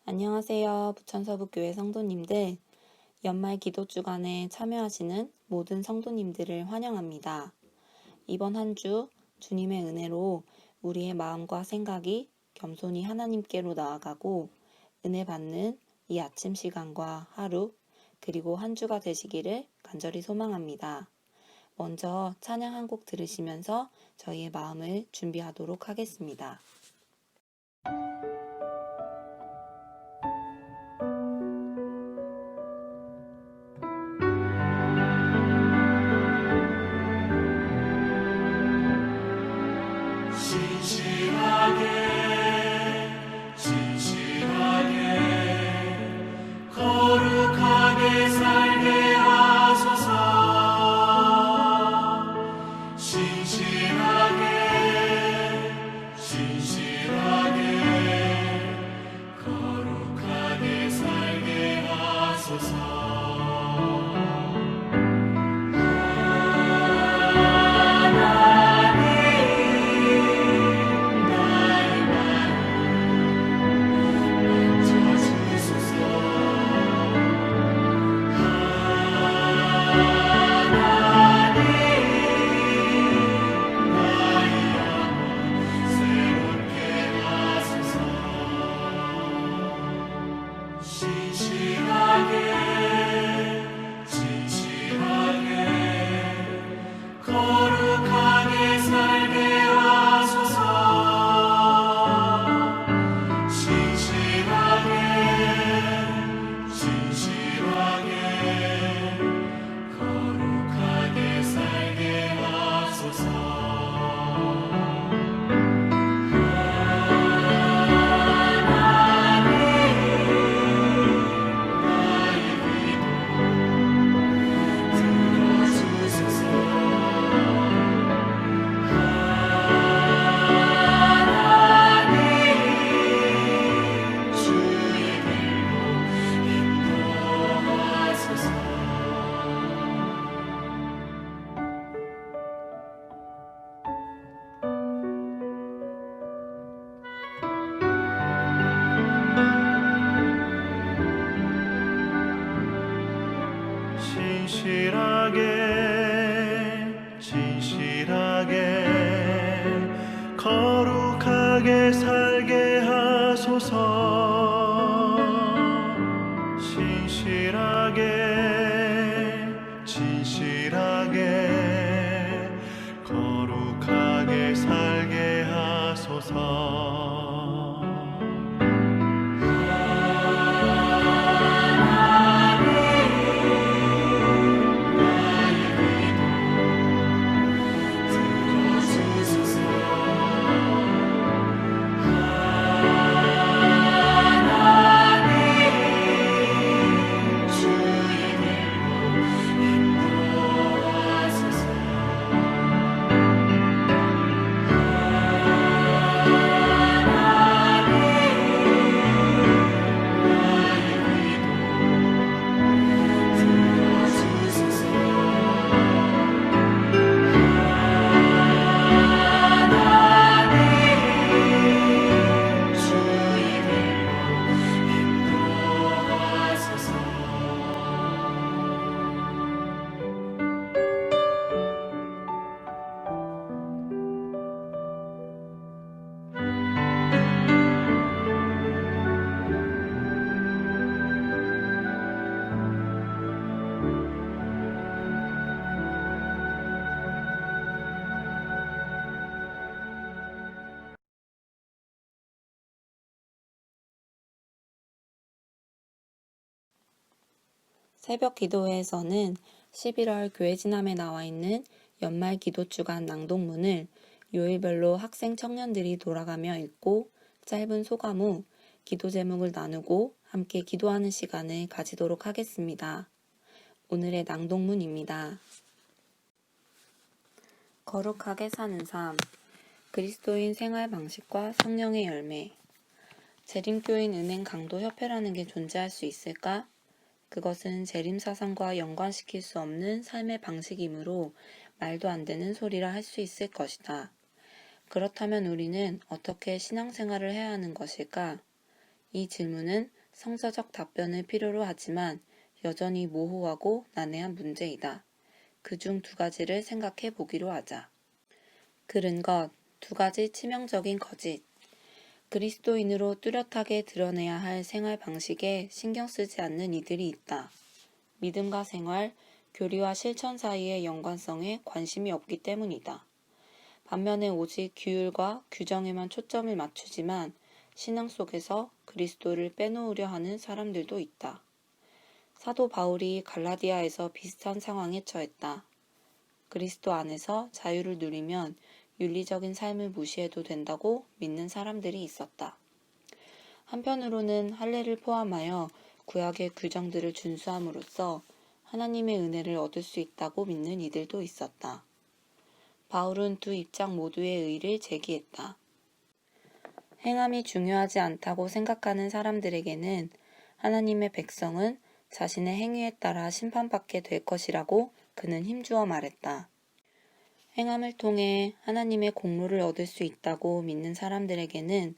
안녕하세요. 부천서북교회 성도님들, 연말 기도 주간에 참여하시는 모든 성도님들을 환영합니다. 이번 한 주 주님의 은혜로 우리의 마음과 생각이 겸손히 하나님께로 나아가고 은혜 받는 이 아침 시간과 하루, 그리고 한 주가 되시기를 간절히 소망합니다. 먼저 찬양 한 곡 들으시면서 저희의 마음을 준비하도록 하겠습니다. 거룩하게 살게 하소서. 거룩하게 살게 하소서. 거룩하게 살게 하소서. 거룩하게 살게 하소서. 진실하게 거룩하게 살게 하소서. 진실하게 거룩하게 살게 하소서. 새벽 기도회에서는 11월 교회 지남에 나와 있는 연말 기도주간 낭독문을 요일별로 학생 청년들이 돌아가며 읽고 짧은 소감 후 기도 제목을 나누고 함께 기도하는 시간을 가지도록 하겠습니다. 오늘의 낭독문입니다. 거룩하게 사는 삶, 그리스도인 생활 방식과 성령의 열매. 재림교인 은행 강도 협회라는 게 존재할 수 있을까? 그것은 재림 사상과 연관시킬 수 없는 삶의 방식이므로 말도 안 되는 소리라 할 수 있을 것이다. 그렇다면 우리는 어떻게 신앙생활을 해야 하는 것일까? 이 질문은 성서적 답변을 필요로 하지만 여전히 모호하고 난해한 문제이다. 그중 두 가지를 생각해 보기로 하자. 그른 것, 두 가지 치명적인 거짓. 그리스도인으로 뚜렷하게 드러내야 할 생활 방식에 신경 쓰지 않는 이들이 있다. 믿음과 생활, 교리와 실천 사이의 연관성에 관심이 없기 때문이다. 반면에 오직 규율과 규정에만 초점을 맞추지만 신앙 속에서 그리스도를 빼놓으려 하는 사람들도 있다. 사도 바울이 갈라디아에서 비슷한 상황에 처했다. 그리스도 안에서 자유를 누리면 윤리적인 삶을 무시해도 된다고 믿는 사람들이 있었다. 한편으로는 할례를 포함하여 구약의 규정들을 준수함으로써 하나님의 은혜를 얻을 수 있다고 믿는 이들도 있었다. 바울은 두 입장 모두의 의의를 제기했다. 행함이 중요하지 않다고 생각하는 사람들에게는 하나님의 백성은 자신의 행위에 따라 심판받게 될 것이라고 그는 힘주어 말했다. 행함을 통해 하나님의 공로를 얻을 수 있다고 믿는 사람들에게는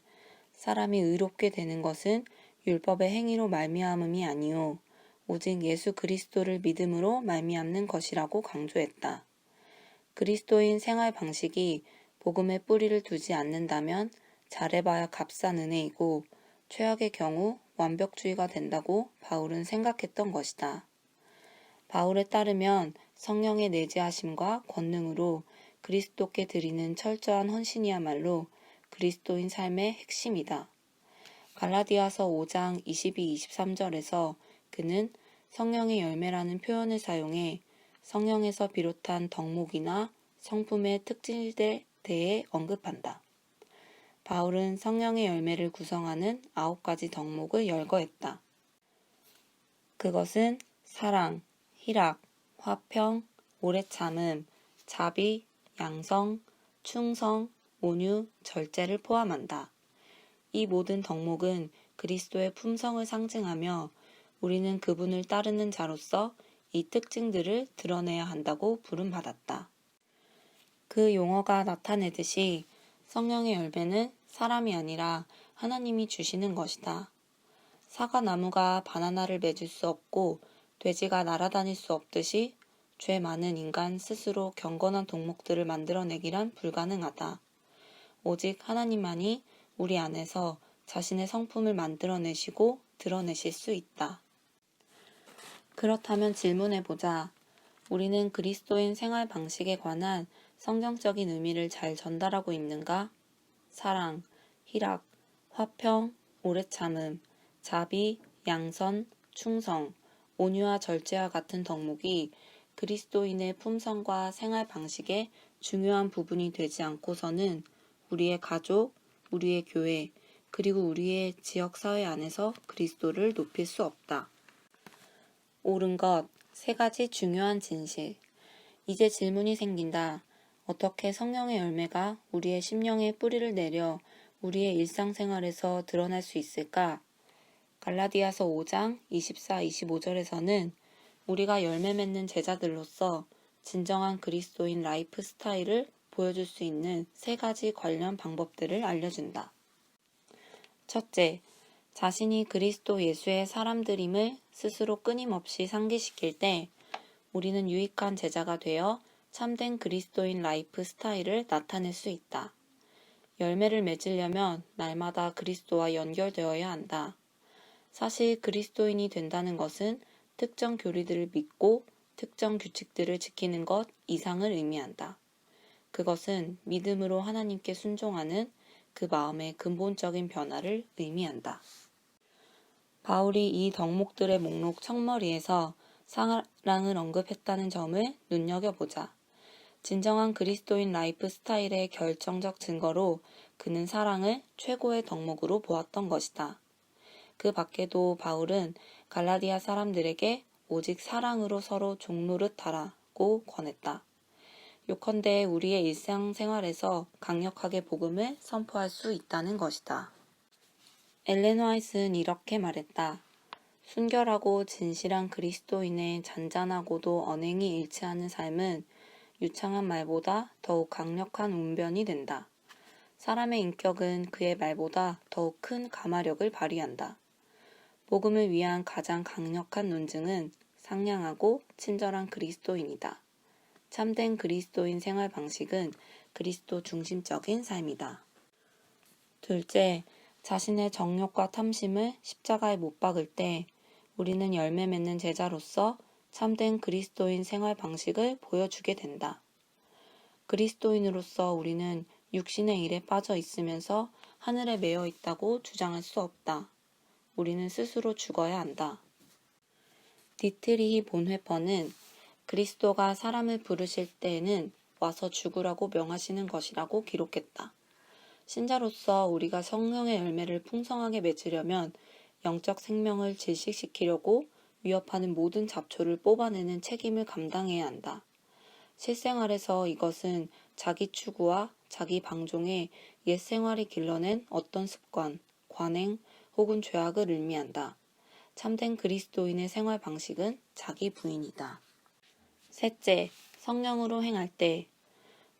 사람이 의롭게 되는 것은 율법의 행위로 말미암음이 아니요 오직 예수 그리스도를 믿음으로 말미암는 것이라고 강조했다. 그리스도인 생활 방식이 복음에 뿌리를 두지 않는다면 잘해봐야 값싼 은혜이고 최악의 경우 완벽주의가 된다고 바울은 생각했던 것이다. 바울에 따르면 성령의 내재하심과 권능으로 그리스도께 드리는 철저한 헌신이야말로 그리스도인 삶의 핵심이다. 갈라디아서 5장 22-23절에서 그는 성령의 열매라는 표현을 사용해 성령에서 비롯한 덕목이나 성품의 특징에 대해 언급한다. 바울은 성령의 열매를 구성하는 9가지 덕목을 열거했다. 그것은 사랑, 희락, 화평, 오래 참음, 자비, 양성, 충성, 온유, 절제를 포함한다. 이 모든 덕목은 그리스도의 품성을 상징하며 우리는 그분을 따르는 자로서 이 특징들을 드러내야 한다고 부름받았다. 그 용어가 나타내듯이 성령의 열매는 사람이 아니라 하나님이 주시는 것이다. 사과나무가 바나나를 맺을 수 없고 돼지가 날아다닐 수 없듯이 죄 많은 인간 스스로 경건한 덕목들을 만들어내기란 불가능하다. 오직 하나님만이 우리 안에서 자신의 성품을 만들어내시고 드러내실 수 있다. 그렇다면 질문해보자. 우리는 그리스도인 생활 방식에 관한 성경적인 의미를 잘 전달하고 있는가? 사랑, 희락, 화평, 오래 참음, 자비, 양선, 충성, 온유와 절제와 같은 덕목이 그리스도인의 품성과 생활 방식의 중요한 부분이 되지 않고서는 우리의 가족, 우리의 교회, 그리고 우리의 지역사회 안에서 그리스도를 높일 수 없다. 옳은 것, 3가지 중요한 진실. 이제 질문이 생긴다. 어떻게 성령의 열매가 우리의 심령에 뿌리를 내려 우리의 일상생활에서 드러날 수 있을까? 갈라디아서 5장 24-25절에서는 우리가 열매 맺는 제자들로서 진정한 그리스도인 라이프 스타일을 보여줄 수 있는 3가지 관련 방법들을 알려준다. 첫째, 자신이 그리스도 예수의 사람들임을 스스로 끊임없이 상기시킬 때 우리는 유익한 제자가 되어 참된 그리스도인 라이프 스타일을 나타낼 수 있다. 열매를 맺으려면 날마다 그리스도와 연결되어야 한다. 사실 그리스도인이 된다는 것은 특정 교리들을 믿고 특정 규칙들을 지키는 것 이상을 의미한다. 그것은 믿음으로 하나님께 순종하는 그 마음의 근본적인 변화를 의미한다. 바울이 이 덕목들의 목록 첫머리에서 사랑을 언급했다는 점을 눈여겨보자. 진정한 그리스도인 라이프 스타일의 결정적 증거로 그는 사랑을 최고의 덕목으로 보았던 것이다. 그 밖에도 바울은 갈라디아 사람들에게 오직 사랑으로 서로 종노릇하라고 권했다. 요컨대 우리의 일상생활에서 강력하게 복음을 선포할 수 있다는 것이다. 엘렌 화이트는 이렇게 말했다. 순결하고 진실한 그리스도인의 잔잔하고도 언행이 일치하는 삶은 유창한 말보다 더욱 강력한 운변이 된다. 사람의 인격은 그의 말보다 더욱 큰 감화력을 발휘한다. 복음을 위한 가장 강력한 논증은 상냥하고 친절한 그리스도인이다. 참된 그리스도인 생활 방식은 그리스도 중심적인 삶이다. 둘째, 자신의 정욕과 탐심을 십자가에 못 박을 때 우리는 열매 맺는 제자로서 참된 그리스도인 생활 방식을 보여주게 된다. 그리스도인으로서 우리는 육신의 일에 빠져 있으면서 하늘에 매여 있다고 주장할 수 없다. 우리는 스스로 죽어야 한다. 디트리히 본회퍼는 그리스도가 사람을 부르실 때에는 와서 죽으라고 명하시는 것이라고 기록했다. 신자로서 우리가 성령의 열매를 풍성하게 맺으려면 영적 생명을 질식시키려고 위협하는 모든 잡초를 뽑아내는 책임을 감당해야 한다. 실생활에서 이것은 자기 추구와 자기 방종의 옛 생활이 길러낸 어떤 습관, 관행 혹은 죄악을 의미한다. 참된 그리스도인의 생활 방식은 자기 부인이다. 셋째, 성령으로 행할 때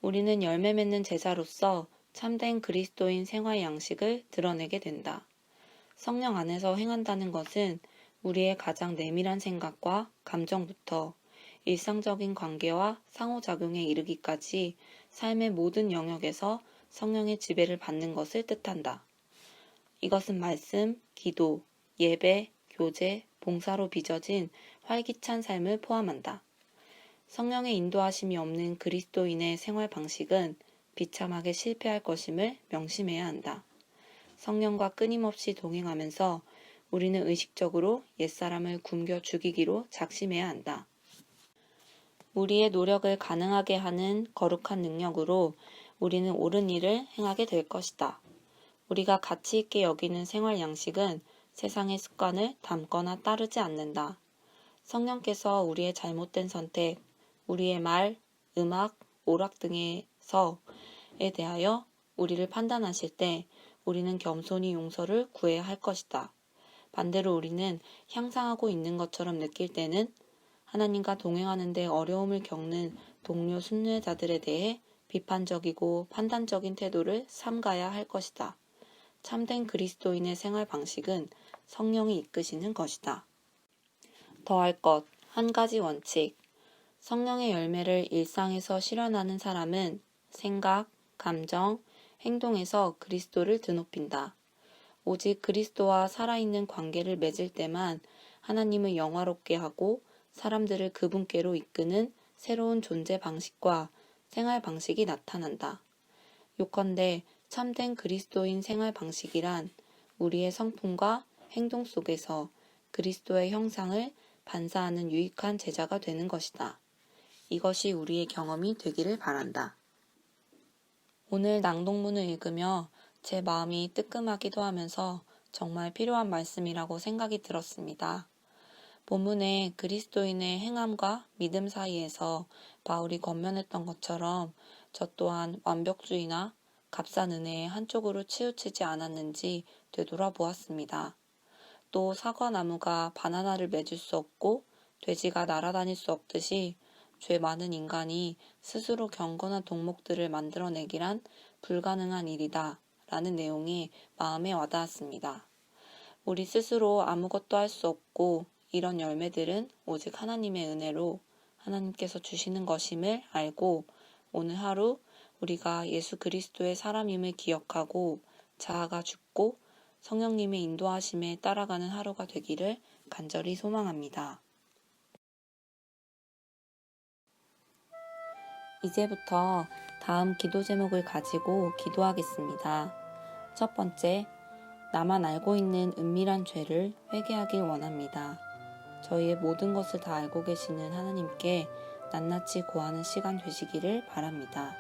우리는 열매 맺는 제자로서 참된 그리스도인 생활 양식을 드러내게 된다. 성령 안에서 행한다는 것은 우리의 가장 내밀한 생각과 감정부터 일상적인 관계와 상호작용에 이르기까지 삶의 모든 영역에서 성령의 지배를 받는 것을 뜻한다. 이것은 말씀, 기도, 예배, 교제, 봉사로 빚어진 활기찬 삶을 포함한다. 성령의 인도하심이 없는 그리스도인의 생활 방식은 비참하게 실패할 것임을 명심해야 한다. 성령과 끊임없이 동행하면서 우리는 의식적으로 옛사람을 굶겨 죽이기로 작심해야 한다. 우리의 노력을 가능하게 하는 거룩한 능력으로 우리는 옳은 일을 행하게 될 것이다. 우리가 가치 있게 여기는 생활 양식은 세상의 습관을 담거나 따르지 않는다. 성령께서 우리의 잘못된 선택, 우리의 말, 음악, 오락 등에서에 대하여 우리를 판단하실 때 우리는 겸손히 용서를 구해야 할 것이다. 반대로 우리는 향상하고 있는 것처럼 느낄 때는 하나님과 동행하는 데 어려움을 겪는 동료 순례자들에 대해 비판적이고 판단적인 태도를 삼가야 할 것이다. 참된 그리스도인의 생활 방식은 성령이 이끄시는 것이다. 더할 것, 한 가지 원칙. 성령의 열매를 일상에서 실현하는 사람은 생각, 감정, 행동에서 그리스도를 드높인다. 오직 그리스도와 살아있는 관계를 맺을 때만 하나님을 영화롭게 하고 사람들을 그분께로 이끄는 새로운 존재 방식과 생활 방식이 나타난다. 요컨대 참된 그리스도인 생활 방식이란 우리의 성품과 행동 속에서 그리스도의 형상을 반사하는 유익한 제자가 되는 것이다. 이것이 우리의 경험이 되기를 바란다. 오늘 낭독문을 읽으며 제 마음이 뜨끔하기도 하면서 정말 필요한 말씀이라고 생각이 들었습니다. 본문에 그리스도인의 행함과 믿음 사이에서 바울이 권면했던 것처럼 저 또한 완벽주의나 값싼 은혜의 한쪽으로 치우치지 않았는지 되돌아보았습니다. 또 사과나무가 바나나를 맺을 수 없고 돼지가 날아다닐 수 없듯이 죄 많은 인간이 스스로 경건한 동목들을 만들어내기란 불가능한 일이다 라는 내용이 마음에 와닿았습니다. 우리 스스로 아무것도 할 수 없고 이런 열매들은 오직 하나님의 은혜로 하나님께서 주시는 것임을 알고 오늘 하루 우리가 예수 그리스도의 사람임을 기억하고 자아가 죽고 성령님의 인도하심에 따라가는 하루가 되기를 간절히 소망합니다. 이제부터 다음 기도 제목을 가지고 기도하겠습니다. 첫 번째, 나만 알고 있는 은밀한 죄를 회개하길 원합니다. 저희의 모든 것을 다 알고 계시는 하나님께 낱낱이 고하는 시간 되시기를 바랍니다.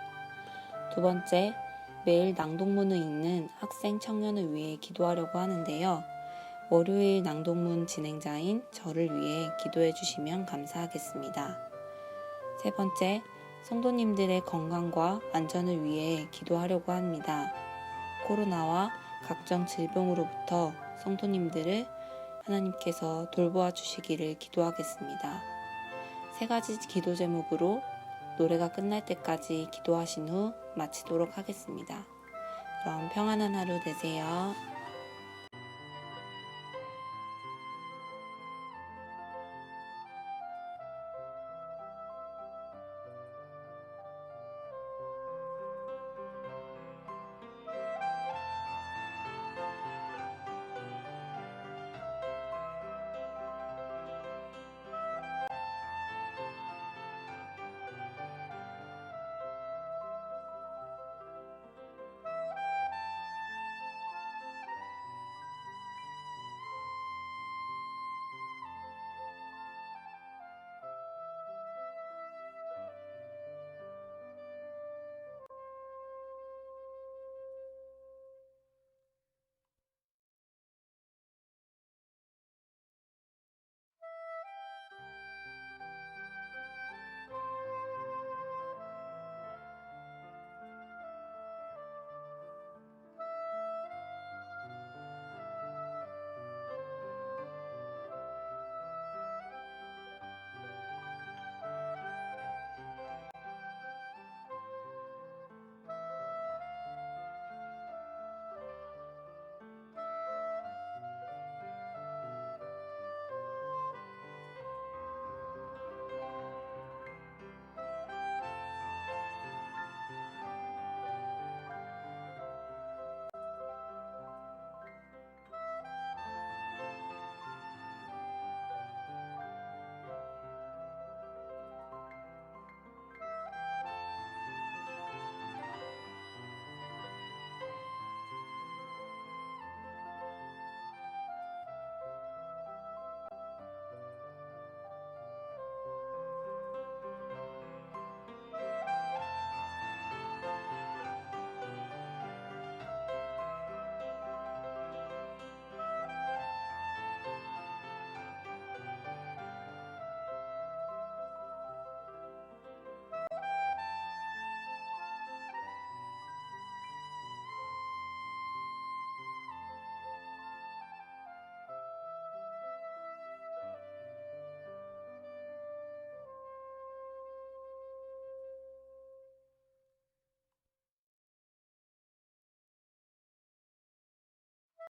두 번째, 매일 낭독문을 읽는 학생 청년을 위해 기도하려고 하는데요. 월요일 낭독문 진행자인 저를 위해 기도해 주시면 감사하겠습니다. 세 번째, 성도님들의 건강과 안전을 위해 기도하려고 합니다. 코로나와 각종 질병으로부터 성도님들을 하나님께서 돌보아 주시기를 기도하겠습니다. 세 가지 기도 제목으로 노래가 끝날 때까지 기도하신 후 마치도록 하겠습니다. 그럼 평안한 하루 되세요.